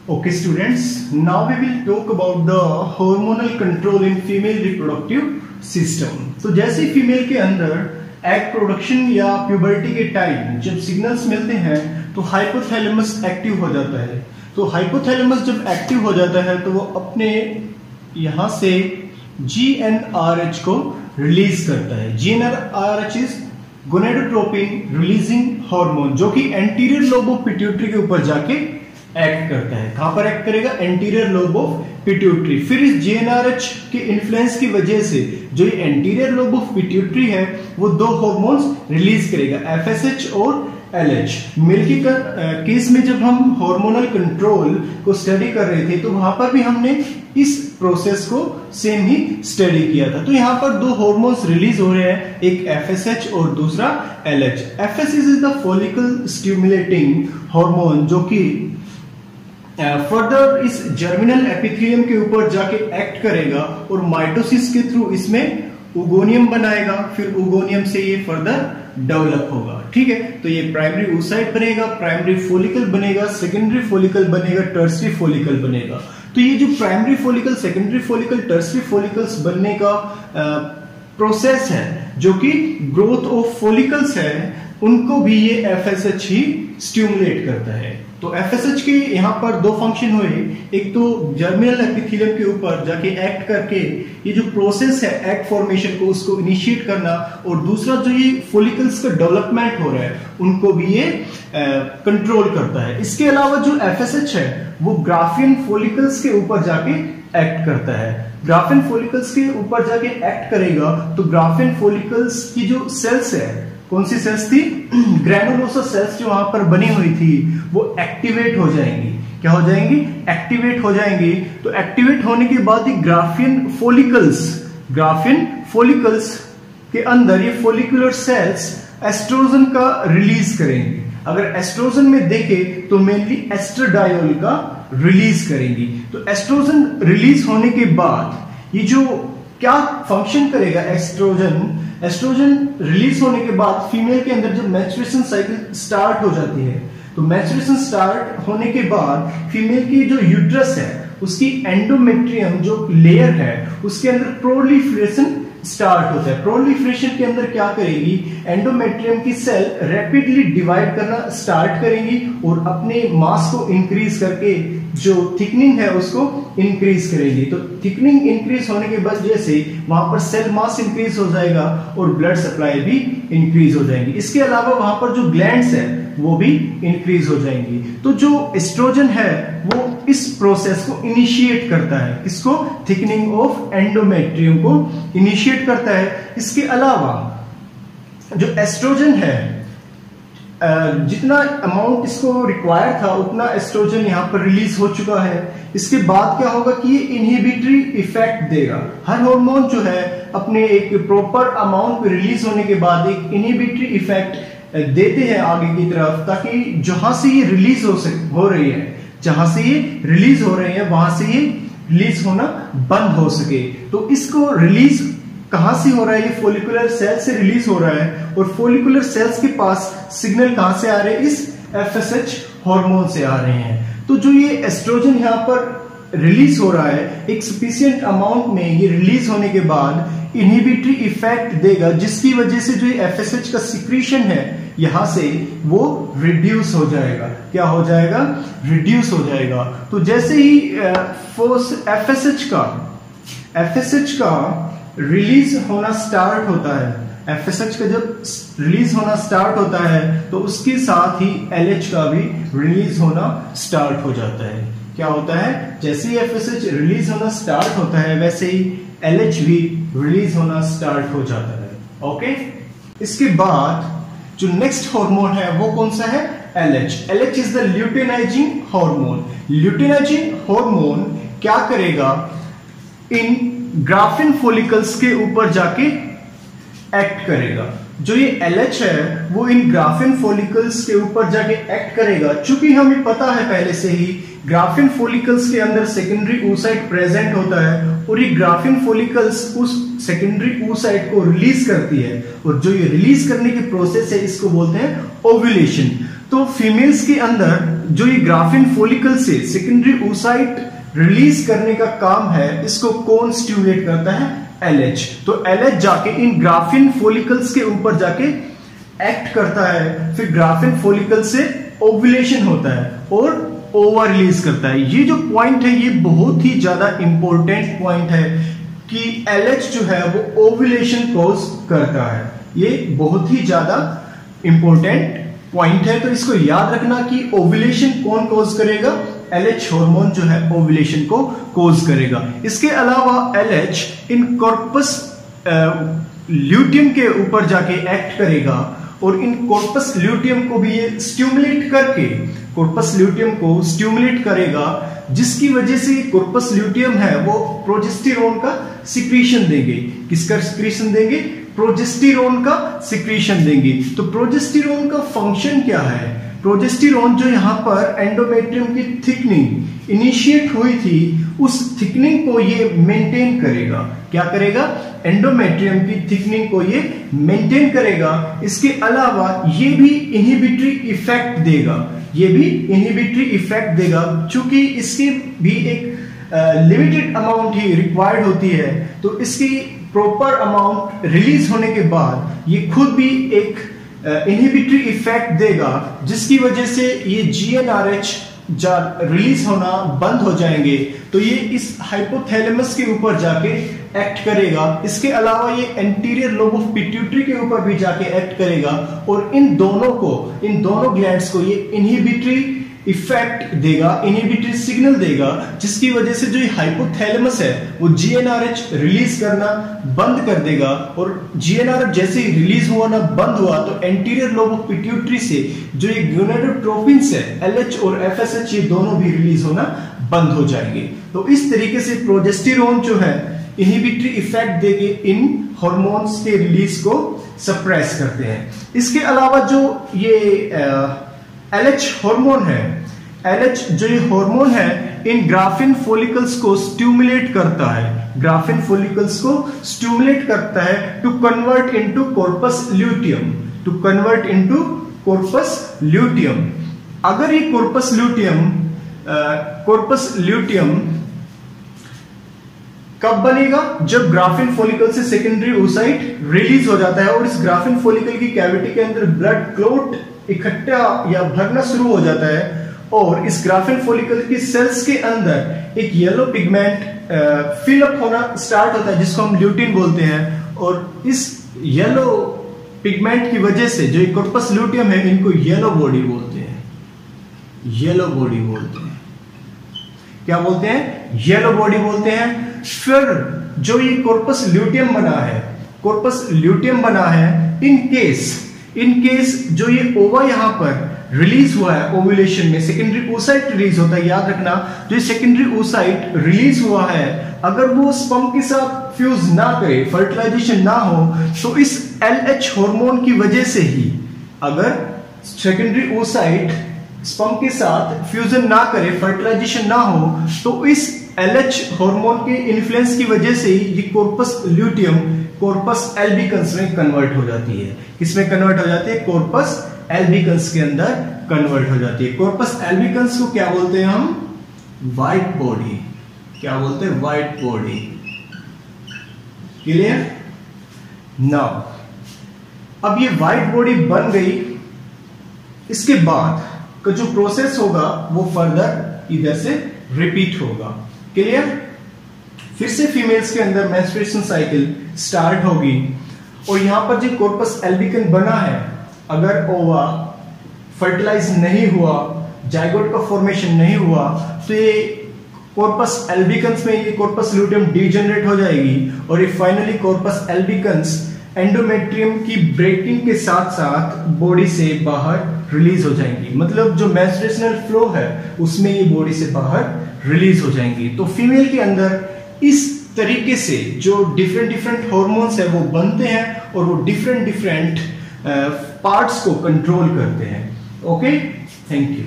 Okay students, now we will talk about the hormonal control in female reproductive system. तो जैसे female के अंदर egg production या puberty के टाइम जब सिग्नल्स मिलते हैं तो हाइपोथैलेमस एक्टिव हो जाता है। तो हाइपोथैलेमस जब एक्टिव हो जाता है तो वो अपने यहाँ से GnRH को रिलीज करता है। GnRH is gonadotropin releasing hormone, जो कि एंटीरियर लोब ऑफ पिट्यूटरी के ऊपर जाके एक्ट करता है। कहां पर एक्ट करेगा? Anterior lobe of pituitary. फिर इस GnRH के इन्फ्लुएंस की वजह से जो ये एंटीरियर लोब ऑफ पिट्यूटरी है वो दो हार्मोन्स रिलीज करेगा, FSH और LH। मिल्की का केस में जब हम हार्मोनल कंट्रोल को स्टडी कर रहे थे तो वहां पर भी हमने इस प्रोसेस को सेम ही स्टडी किया था। तो यहाँ पर दो हार्मोन्स रिलीज हो रहे हैं, एक FSH और दूसरा LH। FSH is the follicle stimulating hormone, जो कि फर्दर इस जर्मिनल एपिथेलियम के ऊपर जाके एक्ट करेगा और माइटोसिस के थ्रू इसमें ओगोनियम बनाएगा। फिर ओगोनियम से ये फर्दर डेवलप होगा। ठीक है, तो ये प्राइमरी oocyte बनेगा, प्राइमरी फोलिकल बनेगा, सेकेंडरी फोलिकल बनेगा, टर्सरी फोलिकल बनेगा। तो ये जो primary follicle, secondary follicle, tertiary follicles बनने का प्रोसेस है, जो कि ग्रोथ ऑफ फोलिकल्स है, उनको भी ये FSH ही स्टिमुलेट करता है। तो FSH के यहाँ पर दो फंक्शन हुए, एक तो जर्मिनल एपिथेलियम के ऊपर जाके एक्ट करके ये जो प्रोसेस है एग फॉर्मेशन को उसको इनिशिएट करना, और दूसरा जो ये फोलिकल्स का डेवलपमेंट हो रहा है उनको भी ये कंट्रोल करता है। इसके अलावा जो FSH है वो ग्राफियन फोलिकल्स के ऊपर जाके एक्ट करता है। ग्राफियन फोलिकल्स के ऊपर जाके एक्ट करेगा तो ग्राफियन फोलिकल्स की जो सेल्स है, कौन सी सेल्स थी? ग्रैनुलोसा सेल्स जो वहां पर बनी हुई थी वो एक्टिवेट हो जाएंगी। क्या हो जाएंगी? एक्टिवेट हो जाएंगी। तो एक्टिवेट होने के बाद ये ग्राफियन फोलिकल्स के अंदर ये फोलिकुलर सेल्स एस्ट्रोजन का रिलीज करेंगे। अगर एस्ट्रोजन में देखें तो मेनली एस्ट्राडायोल का रिलीज करेंगी। तो एस्ट्रोजन रिलीज होने के बाद ये जो क्या फंक्शन करेगा एस्ट्रोजन रिलीज होने के बाद फीमेल के अंदर जब मेंस्ट्रुएशन साइकिल स्टार्ट हो जाती है, तो मेंस्ट्रुएशन स्टार्ट होने के बाद फीमेल की जो यूट्रस है उसकी एंडोमेट्रियम जो लेयर है उसके अंदर प्रोलिफरेशन स्टार्ट होता है। प्रोलिफरेशन के अंदर क्या करेगी? एंडोमेट्रियम की सेल रैपिडली डिवाइड करना स्टार्ट करेंगी और अपने मास को इंक्रीज करके जो थिकनिंग है उसको इंक्रीज करेगी। तो थिकनिंग इंक्रीज होने के वजह से वहां पर सेल मास इंक्रीज हो जाएगा और ब्लड सप्लाई भी इंक्रीज हो जाएंगी। इसके अलावा वहां पर जो ग्लैंड्स है वो भी इंक्रीज हो जाएंगी। तो जो एस्ट्रोजन है वो इस प्रोसेस को इनिशिएट करता है। इसको थिकनिंग ऑफ एंडोमेट्रियम को इनिशिएट करता है। इसके अलावा जो एस्ट्रोजन है, जितना अमाउंट इसको रिक्वायर था उतना एस्ट्रोजन यहाँ पर रिलीज हो चुका है। इसके बाद क्या होगा कि ये इनहिबिटरी इफेक्ट देगा। हर हार्मोन जो है अपने एक प्रॉपर अमाउंट पे रिलीज होने के बाद एक इनहिबिटरी इफेक्ट देते हैं आगे की तरफ, ताकि जहां से ये रिलीज हो रही है, जहां से ये रिलीज हो रही है वहां से ये रिलीज होना बंद हो सके। तो इसको रिलीज कहां से हो रहा है? ये फोलिकुलर सेल से रिलीज हो रहा है, और फोलिकुलर सेल्स के पास सिग्नल कहां से आ रहे हैं? इस FSH हार्मोन से आ रहे हैं। तो जो ये एस्ट्रोजन यहाँ पर रिलीज हो रहा है एक सफिशिएंट अमाउंट में, ये रिलीज होने के बाद इनहिबिटरी इफेक्ट देगा, जिसकी वजह से जो FSH का सिक्रीशन है यहां से वो रिड्यूस हो जाएगा। क्या हो जाएगा? रिड्यूस हो जाएगा। तो जैसे ही FSH का रिलीज होना स्टार्ट होता है, FSH का जब रिलीज होना स्टार्ट होता है तो उसके साथ ही LH का भी रिलीज होना स्टार्ट हो जाता है। क्या होता है? जैसे ही FSH रिलीज होना स्टार्ट होता है वैसे ही LH भी रिलीज होना स्टार्ट हो जाता है। ओके, इसके बाद जो नेक्स्ट हार्मोन है वो कौन सा है? LH। LH is the luteinising hormone. Luteinising hormone क्या करेगा? इन ग्राफिन फोलिकल्स के ऊपर जाके एक्ट करेगा। जो ये LH है वो इन ग्राफिन फोलिकल्स के ऊपर जाके एक्ट करेगा। चूंकि हमें पता है पहले से ही ग्राफिन फोलिकल्स के अंदर सेकेंडरी oocyte प्रेजेंट होता है, और ये ग्राफिन फोलिकल्स उस सेकेंडरी oocyte को रिलीज करती है, और जो ये रिलीज करने की प्रोसेस है इसको बोलते हैं ओव्यूलेशन। तो फीमेल्स के अंदर जो ये ग्राफिन फॉलिकल से सेकेंडरी oocyte रिलीज करने का काम है, इसको कौन स्टिमुलेट करता है? LH। तो LH जाके इन ग्राफिन फॉलिकल्स के ऊपर जाके एक्ट करता है, फिर ग्राफिन फॉलिकल से ओव्यूलेशन होता है और ओवा रिलीज करता है। ये जो पॉइंट है ये बहुत ही ज्यादा इंपॉर्टेंट पॉइंट है कि LH जो है वो ओव्यूलेशन कॉज करता है। ये बहुत ही ज्यादा इंपॉर्टेंट पॉइंट है, तो इसको याद रखना कि ओव्यूलेशन कौन कॉज करेगा? LH हार्मोन जो है ओव्यूलेशन को कॉज करेगा। इसके अलावा LH इन कॉर्पस ल्यूटियम के ऊपर जाके एक्ट करेगा और इन कॉर्पस ल्यूटियम को भी ये स्टिमुलेट करके कॉर्पस ल्यूटियम को स्टिमुलेट करेगा, जिसकी वजह से कॉर्पस ल्यूटियम है वो प्रोजेस्टेरोन का सिक्रीशन देंगे। किसका सिक्रीशन देंगे? प्रोजेस्टेरोन का सिक्रीशन देंगे। तो प्रोजेस्टेरोन का फंक्शन क्या है? प्रोजेस्टेरोन जो यहाँ पर एंडोमेट्रियम की थिकनिंग इनिशिएट हुई थी, उस थिकनिंग को ये मेंटेन करेगा। क्या करेगा? एंडोमेट्रियम की थिकनिंग को ये मेंटेन करेगा। इसके अलावा ये भी इनहिबिटरी इफेक्ट देगा, ये भी इनहिबिटरी इफेक्ट देगा, चूंकि इसकी भी एक लिमिटेड अमाउंट ही रिक्वायर्ड होती है। तो इसकी प्रॉपर अमाउंट रिलीज होने के बाद ये खुद भी एक इनहिबिटरी इफेक्ट देगा, जिसकी वजह से ये GnRH रिलीज होना बंद हो जाएंगे। तो ये इस हाइपोथैलेमस के ऊपर जाके एक्ट करेगा। इसके अलावा ये एंटीरियर लोब ऑफ पिट्यूटरी के ऊपर भी जाके एक्ट करेगा और इन दोनों ग्लैंड्स को ये इनहिबिटरी इफेक्ट देगा, इनहिबिटरी सिग्नल देगा, जिसकी वजह से जो ये हाइपोथैलेमस है वो GnRH रिलीज करना बंद कर देगा। और GnRH जैसे ही रिलीज होना बंद हुआ तो एंटीरियर लोब ऑफ पिट्यूटरी से जो ये गोनाडोट्रोपिन्स है LH और FSH, ये दोनों भी रिलीज होना बंद हो जाएंगे। तो इस तरीके से प्रोजेस्टेरोन जो है इनहिबिटरी इफेक्ट देके इन हार्मोन्स के रिलीज को सप्रेस करते हैं। इसके अलावा जो ये LH हार्मोन है, LH जो ये हार्मोन है इन ग्राफिन फॉलिकल्स को स्टिमुलेट करता है, ग्राफिन फॉलिकल्स को स्टिमुलेट करता है to convert into corpus luteum, to convert into corpus luteum. अगर ये कॉर्पस ल्यूटियम कब बनेगा? जब ग्राफिन फॉलिकल से सेकेंडरी oocyte रिलीज हो जाता है और इस ग्राफिन फॉलिकल की कैविटी के अंदर ब्लड क्लॉट इकट्ठा या भरना शुरू हो जाता है और इस ग्राफिन फॉलिकल की सेल्स के अंदर एक येलो पिगमेंट फिलअप होना स्टार्ट होता है, जिसको हम ल्यूटिन बोलते हैं। और इस येलो पिगमेंट की वजह से जो कॉर्पस ल्यूटियम है, इनको येलो बॉडी बोलते हैं, येलो बॉडी बोलते हैं। क्या बोलते हैं? येलो बॉडी बोलते हैं। फिर जो ये कॉर्पस ल्यूटियम बना है, कॉर्पस ल्यूटियम बना है, इन केस जो ये ओवा यहां पर रिलीज हुआ है ओव्यूलेशन में, सेकेंडरी oocyte रिलीज होता है। याद रखना, जो सेकेंडरी oocyte रिलीज हुआ है, अगर वो स्पर्म के साथ फ्यूज ना करे, फर्टिलाइजेशन ना हो, तो इस LH हार्मोन की वजह से ही, अगर सेकेंडरी oocyte स्पर्म के साथ फ्यूजन ना करे, फर्टिलाइजेशन ना हो, तो इस LH हार्मोन के इन्फ्लुएंस की वजह से ही ये कॉर्पस ल्यूटियम कॉर्पस एल्बिकन्स में कन्वर्ट हो जाती है। किसमें कन्वर्ट हो जाती है? कॉर्पस एल्बिकन्स के अंदर कन्वर्ट हो जाती है। कॉर्पस एल्बिकन्स को क्या बोलते हैं हम? White body. क्या बोलते हैं? White body. क्लियर? नाउ अब ये व्हाइट बॉडी बन गई, इसके बाद का जो प्रोसेस होगा वो फर्दर इधर से रिपीट होगा। क्लियर? फिर से फीमेल्स के अंदर मेंस्ट्रुएशन साइकिल स्टार्ट होगी और यहां पर जो कॉर्पस एल्बिकन बना है, अगर ओवा फर्टिलाइज नहीं हुआ, जाइगोट का फॉर्मेशन नहीं हुआ, तो ये कॉर्पस एल्बिकन्स में ये कॉर्पस ल्यूटियम डीजनरेट हो जाएगी और ये फाइनली कॉर्पस एल्बिकन्स एंडोमेट्रियम की ब्रेकिंग के साथ साथ बॉडी से बाहर रिलीज हो जाएंगी। मतलब जो मेंस्ट्रुएशनल फ्लो है उसमें ये बॉडी से बाहर रिलीज हो जाएंगी। तो फीमेल के अंदर इस तरीके से जो डिफरेंट हार्मोन्स है वो बनते हैं और वो डिफरेंट पार्ट्स को कंट्रोल करते हैं। Okay, thank you.